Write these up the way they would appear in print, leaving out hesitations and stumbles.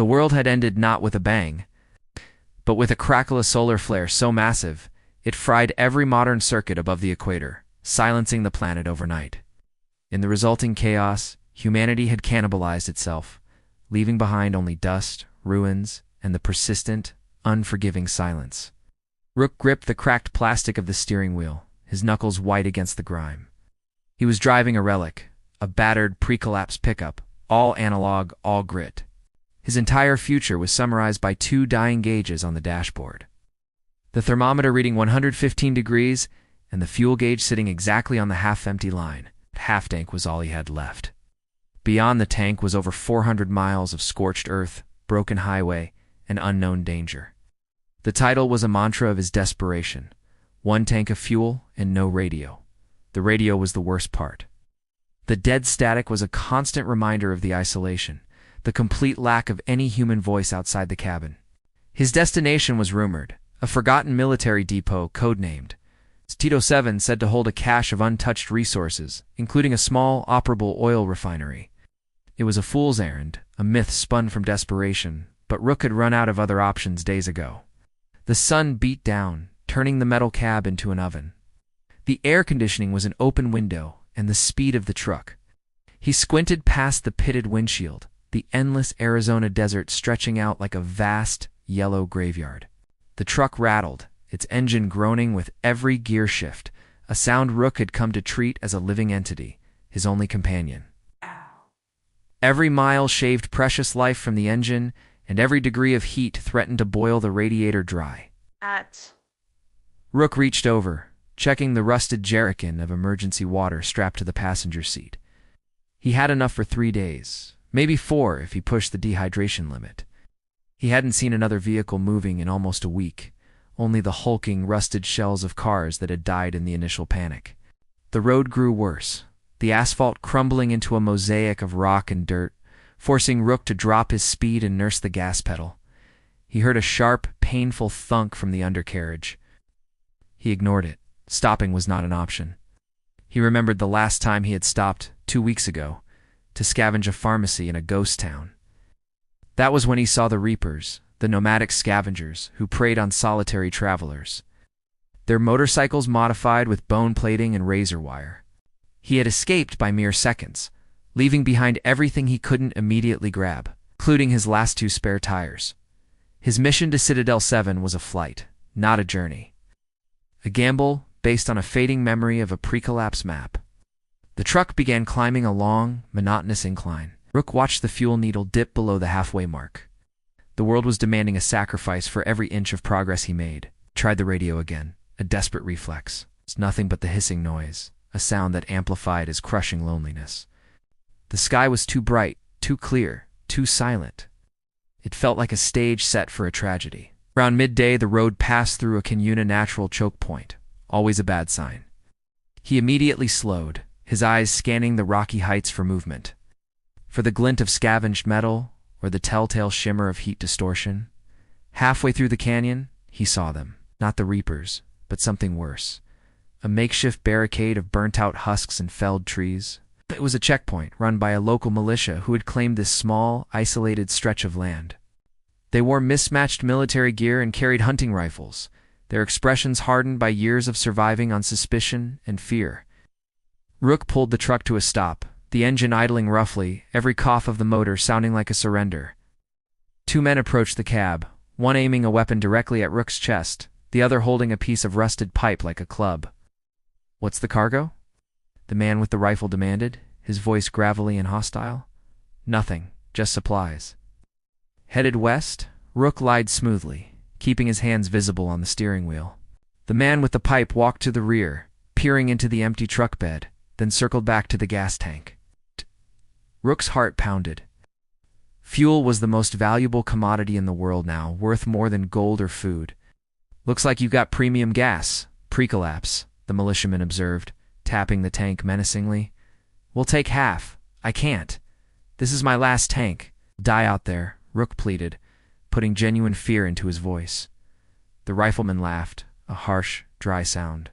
The world had ended not with a bang, but with a crackle of solar flare so massive, it fried every modern circuit above the equator, silencing the planet overnight. In the resulting chaos, humanity had cannibalized itself, leaving behind only dust, ruins, and the persistent, unforgiving silence. Rook gripped the cracked plastic of the steering wheel, his knuckles white against the grime. He was driving a relic, a battered, pre-collapse pickup, all analog, all grit. His entire future was summarized by 2 dying gauges on the dashboard. The thermometer reading 115 degrees, and the fuel gauge sitting exactly on the half-empty line. Half tank was all he had left. Beyond the tank was over 400 miles of scorched earth, broken highway, and unknown danger. The title was a mantra of his desperation. 1 tank of fuel and no radio. The radio was the worst part. The dead static was a constant reminder of the isolation, the complete lack of any human voice outside the cabin. His destination was rumored, a forgotten military depot codenamed Tito 7, said to hold a cache of untouched resources, including a small, operable oil refinery. It was a fool's errand, a myth spun from desperation, but Rook had run out of other options days ago. The sun beat down, turning the metal cab into an oven. The air conditioning was an open window, and the speed of the truck. He squinted past the pitted windshield, the endless Arizona desert stretching out like a vast, yellow graveyard. The truck rattled, its engine groaning with every gear shift, a sound Rook had come to treat as a living entity, his only companion. Every mile shaved precious life from the engine, and every degree of heat threatened to boil the radiator dry. Rook reached over, checking the rusted jerrycan of emergency water strapped to the passenger seat. He had enough for 3 days, maybe 4 if he pushed the dehydration limit. He hadn't seen another vehicle moving in almost a week, only the hulking, rusted shells of cars that had died in the initial panic. The road grew worse, the asphalt crumbling into a mosaic of rock and dirt, forcing Rook to drop his speed and nurse the gas pedal. He heard a sharp, painful thunk from the undercarriage. He ignored it. Stopping was not an option. He remembered the last time he had stopped, 2 weeks ago, to scavenge a pharmacy in a ghost town. That was when he saw the Reapers, the nomadic scavengers who preyed on solitary travelers. Their motorcycles modified with bone plating and razor wire. He had escaped by mere seconds, leaving behind everything he couldn't immediately grab, including his last 2 spare tires. His mission to Citadel 7 was a flight, not a journey. A gamble based on a fading memory of a pre-collapse map. The truck began climbing a long, monotonous incline. Rook watched the fuel needle dip below the halfway mark. The world was demanding a sacrifice for every inch of progress he made. Tried the radio again, a desperate reflex. It's nothing but the hissing noise, a sound that amplified his crushing loneliness. The sky was too bright, too clear, too silent. It felt like a stage set for a tragedy. Around midday, the road passed through a Canyuna natural choke point, always a bad sign. He immediately slowed, his eyes scanning the rocky heights for movement. For the glint of scavenged metal, or the telltale shimmer of heat distortion. Halfway through the canyon, he saw them. Not the Reapers, but something worse. A makeshift barricade of burnt-out husks and felled trees. It was a checkpoint run by a local militia who had claimed this small, isolated stretch of land. They wore mismatched military gear and carried hunting rifles, their expressions hardened by years of surviving on suspicion and fear. Rook pulled the truck to a stop, the engine idling roughly, every cough of the motor sounding like a surrender. 2 men approached the cab, one aiming a weapon directly at Rook's chest, the other holding a piece of rusted pipe like a club. "What's the cargo?" the man with the rifle demanded, his voice gravelly and hostile. "Nothing, just supplies." Headed west, Rook lied smoothly, keeping his hands visible on the steering wheel. The man with the pipe walked to the rear, peering into the empty truck bed, then circled back to the gas tank. Rook's heart pounded. Fuel was the most valuable commodity in the world now, worth more than gold or food. "Looks like you've got premium gas, pre-collapse," the militiaman observed, tapping the tank menacingly. "We'll take half. I can't. This is my last tank. Die out there," Rook pleaded, putting genuine fear into his voice. The rifleman laughed, a harsh, dry sound.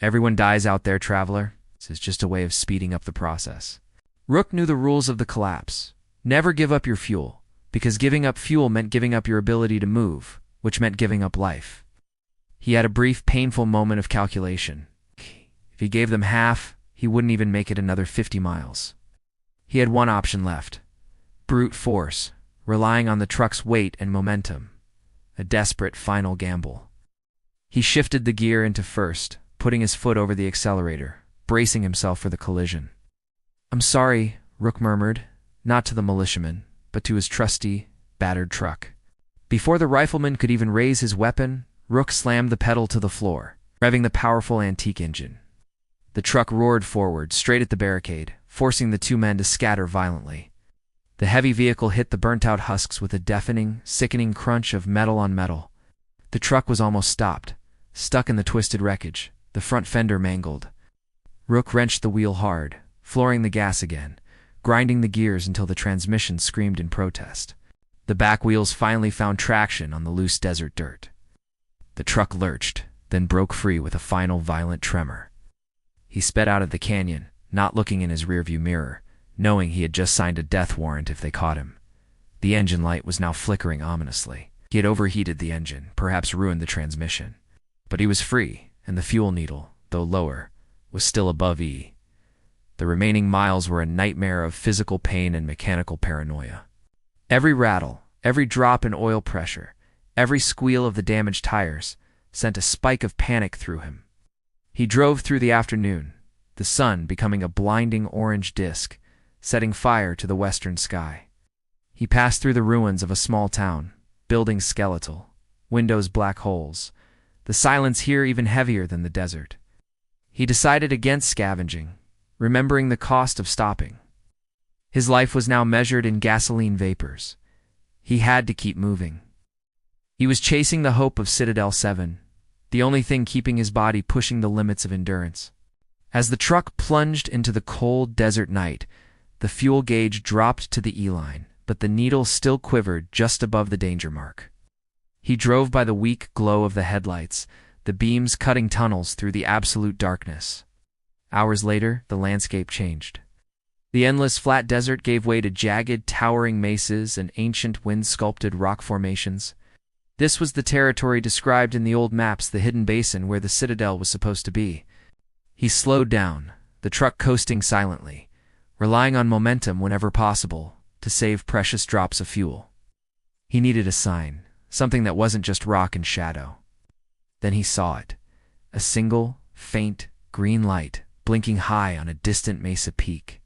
"Everyone dies out there, traveler. This is just a way of speeding up the process." Rook knew the rules of the collapse. Never give up your fuel. because giving up fuel meant giving up your ability to move, which meant giving up life. He had a brief, painful moment of calculation. If he gave them half, he wouldn't even make it another 50 miles. He had one option left: brute force, relying on the truck's weight and momentum. A desperate final gamble. He shifted the gear into first, putting his foot over the accelerator, bracing himself for the collision. "I'm sorry," Rook murmured, not to the militiaman, but to his trusty, battered truck. Before the rifleman could even raise his weapon, Rook slammed the pedal to the floor, revving the powerful antique engine. The truck roared forward, straight at the barricade, forcing the two men to scatter violently. The heavy vehicle hit the burnt-out husks with a deafening, sickening crunch of metal on metal. The truck was almost stopped, stuck in the twisted wreckage, the front fender mangled. Rook wrenched the wheel hard, flooring the gas again, grinding the gears until the transmission screamed in protest. The back wheels finally found traction on the loose desert dirt. The truck lurched, then broke free with a final violent tremor. He sped out of the canyon, not looking in his rearview mirror, knowing he had just signed a death warrant if they caught him. The engine light was now flickering ominously. He had overheated the engine, perhaps ruined the transmission. But he was free, and the fuel needle, though lower, was still above E. The remaining miles were a nightmare of physical pain and mechanical paranoia. Every rattle, every drop in oil pressure, every squeal of the damaged tires sent a spike of panic through him. He drove through the afternoon, the sun becoming a blinding orange disk, setting fire to the western sky. He passed through the ruins of a small town, buildings skeletal, windows black holes, the silence here even heavier than the desert. He decided against scavenging, remembering the cost of stopping. His life was now measured in gasoline vapors. He had to keep moving. He was chasing the hope of Citadel 7, the only thing keeping his body pushing the limits of endurance. As the truck plunged into the cold desert night, the fuel gauge dropped to the E-line, but the needle still quivered just above the danger mark. He drove by the weak glow of the headlights, the beams cutting tunnels through the absolute darkness. Hours later, the landscape changed. The endless flat desert gave way to jagged, towering mesas and ancient wind-sculpted rock formations. This was the territory described in the old maps, the hidden basin where the Citadel was supposed to be. He slowed down, the truck coasting silently, relying on momentum whenever possible to save precious drops of fuel. He needed a sign, something that wasn't just rock and shadow. Then he saw it, a single, faint, green light blinking high on a distant mesa peak.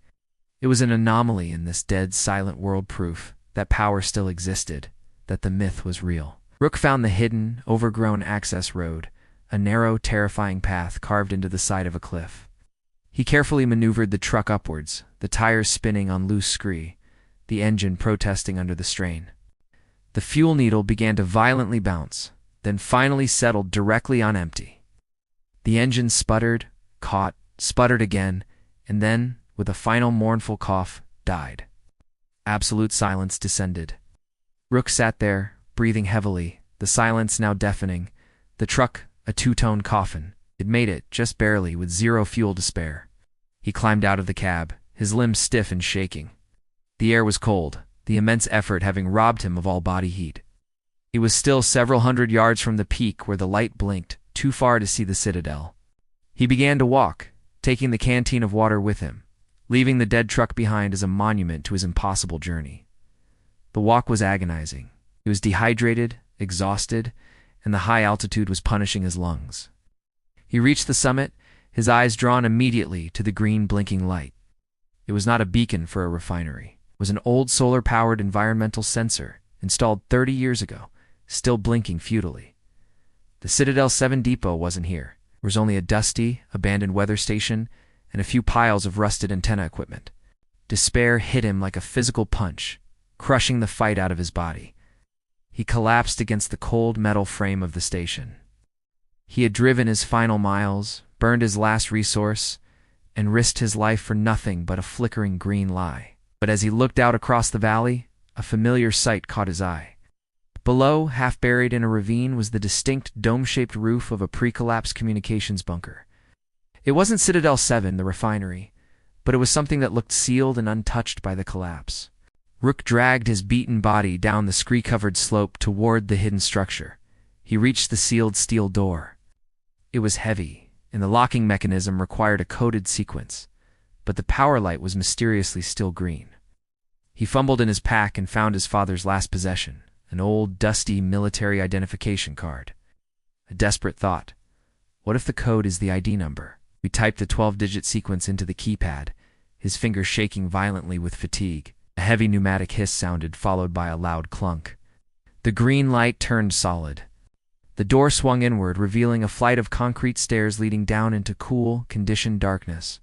It was an anomaly in this dead, silent world, proof that power still existed, that the myth was real. Rook found the hidden, overgrown access road, a narrow, terrifying path carved into the side of a cliff. He carefully maneuvered the truck upwards, the tires spinning on loose scree, the engine protesting under the strain. The fuel needle began to violently bounce, then finally settled directly on empty. The engine sputtered, caught, sputtered again, and then, with a final mournful cough, died. Absolute silence descended. Rook sat there, breathing heavily, the silence now deafening, the truck a two-tone coffin. It made it, just barely, with zero fuel to spare. He climbed out of the cab, his limbs stiff and shaking. The air was cold, the immense effort having robbed him of all body heat. He was still several hundred yards from the peak where the light blinked, too far to see the Citadel. He began to walk, taking the canteen of water with him, leaving the dead truck behind as a monument to his impossible journey. The walk was agonizing. He was dehydrated, exhausted, and the high altitude was punishing his lungs. He reached the summit, his eyes drawn immediately to the green blinking light. It was not a beacon for a refinery. It was an old solar-powered environmental sensor, installed 30 years ago, still blinking futilely. The Citadel 7 depot wasn't here. There was only a dusty, abandoned weather station and a few piles of rusted antenna equipment. Despair hit him like a physical punch, crushing the fight out of his body. He collapsed against the cold metal frame of the station. He had driven his final miles, burned his last resource, and risked his life for nothing but a flickering green lie. But as he looked out across the valley, a familiar sight caught his eye. Below, half buried in a ravine, was the distinct dome-shaped roof of a pre-collapsed communications bunker. It wasn't Citadel 7, the refinery, but it was something that looked sealed and untouched by the collapse. Rook dragged his beaten body down the scree-covered slope toward the hidden structure. He reached the sealed steel door. It was heavy, and the locking mechanism required a coded sequence, but the power light was mysteriously still green. He fumbled in his pack and found his father's last possession, an old, dusty military identification card. A desperate thought. What if the code is the ID number? He typed the 12-digit sequence into the keypad, his fingers shaking violently with fatigue. A heavy pneumatic hiss sounded, followed by a loud clunk. The green light turned solid. The door swung inward, revealing a flight of concrete stairs leading down into cool, conditioned darkness.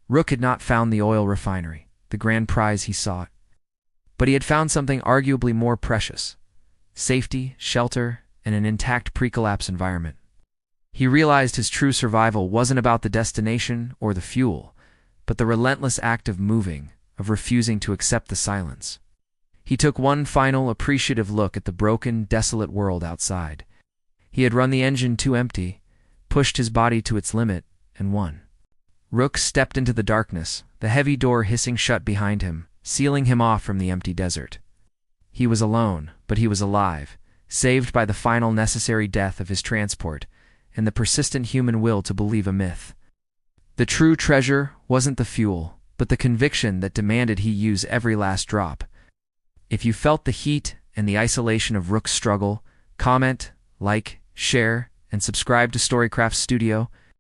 Rook had not found the oil refinery, the grand prize he sought. But he had found something arguably more precious: safety, shelter, and an intact pre-collapse environment. He realized his true survival wasn't about the destination or the fuel, but the relentless act of moving, of refusing to accept the silence. He took one final, appreciative look at the broken, desolate world outside. He had run the engine too empty, pushed his body to its limit, and won. Rook stepped into the darkness, the heavy door hissing shut behind him, sealing him off from the empty desert. He was alone, but he was alive, saved by the final necessary death of his transport, and the persistent human will to believe a myth. The true treasure wasn't the fuel, but the conviction that demanded he use every last drop. If you felt the heat and the isolation of Rook's struggle, comment, like, share, and subscribe to Storycraft Studio.